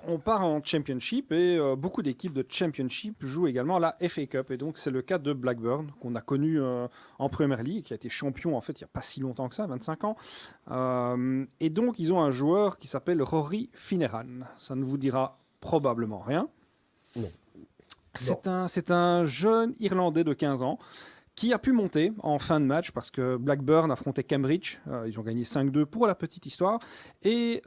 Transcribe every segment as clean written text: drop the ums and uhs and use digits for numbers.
on part en Championship et beaucoup d'équipes de Championship jouent également la FA Cup. Et donc, c'est le cas de Blackburn, qu'on a connu en Premier League, qui a été champion en fait il n'y a pas si longtemps que ça, 25 ans. Et donc, ils ont un joueur qui s'appelle Rory Fineran. Ça ne vous dira probablement rien. Non. Non. C'est un jeune Irlandais de 15 ans qui a pu monter en fin de match parce que Blackburn affrontait Cambridge. Ils ont gagné 5-2 pour la petite histoire. Et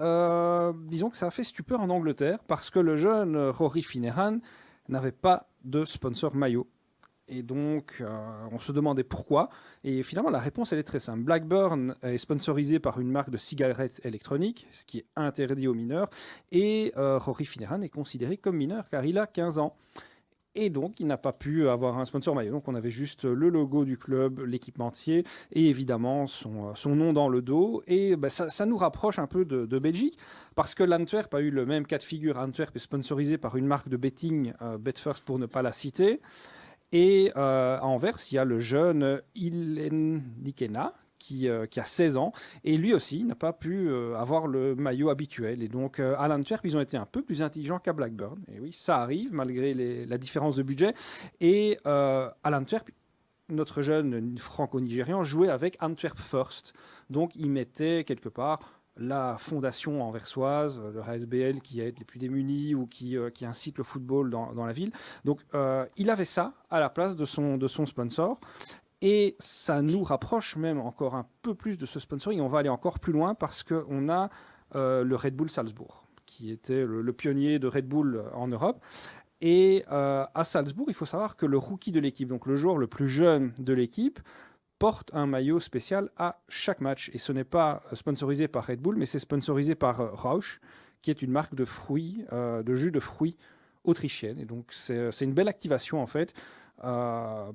disons que ça a fait stupeur en Angleterre parce que le jeune Rory Fineran n'avait pas de sponsor maillot. Et donc, on se demandait pourquoi. Et finalement, la réponse, elle est très simple. Blackburn est sponsorisé par une marque de cigarettes électroniques, ce qui est interdit aux mineurs. Et Rory Fineran est considéré comme mineur car il a 15 ans. Et donc, il n'a pas pu avoir un sponsor maillot. Donc, on avait juste le logo du club, l'équipementier et évidemment son nom dans le dos. Et ben, ça nous rapproche un peu de Belgique parce que l'Antwerp a eu le même cas de figure. Antwerp est sponsorisé par une marque de betting, Betfirst pour ne pas la citer. Et à Anvers, il y a le jeune Ilen Nikena qui a 16 ans. Et lui aussi n'a pas pu avoir le maillot habituel. Et donc, à l'Antwerp, ils ont été un peu plus intelligents qu'à Blackburn. Et oui, ça arrive, malgré la différence de budget. Et à l'Antwerp, notre jeune franco-nigérian jouait avec Antwerp First. Donc, il mettait quelque part la fondation anversoise, le ASBL qui aide les plus démunis ou qui incite le football dans la ville. Donc, il avait ça à la place de son sponsor. Et ça nous rapproche même encore un peu plus de ce sponsoring. On va aller encore plus loin parce qu'on a le Red Bull Salzbourg, qui était le pionnier de Red Bull en Europe. Et à Salzbourg, il faut savoir que le rookie de l'équipe, donc le joueur le plus jeune de l'équipe, porte un maillot spécial à chaque match. Et ce n'est pas sponsorisé par Red Bull, mais c'est sponsorisé par Rausch, qui est une marque de fruits, de jus de fruits autrichienne. Et donc, c'est une belle activation, en fait,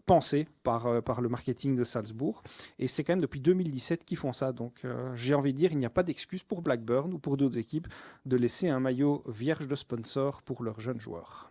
pensée par le marketing de Salzbourg. Et c'est quand même depuis 2017 qu'ils font ça. Donc, j'ai envie de dire, il n'y a pas d'excuse pour Blackburn ou pour d'autres équipes de laisser un maillot vierge de sponsor pour leurs jeunes joueurs.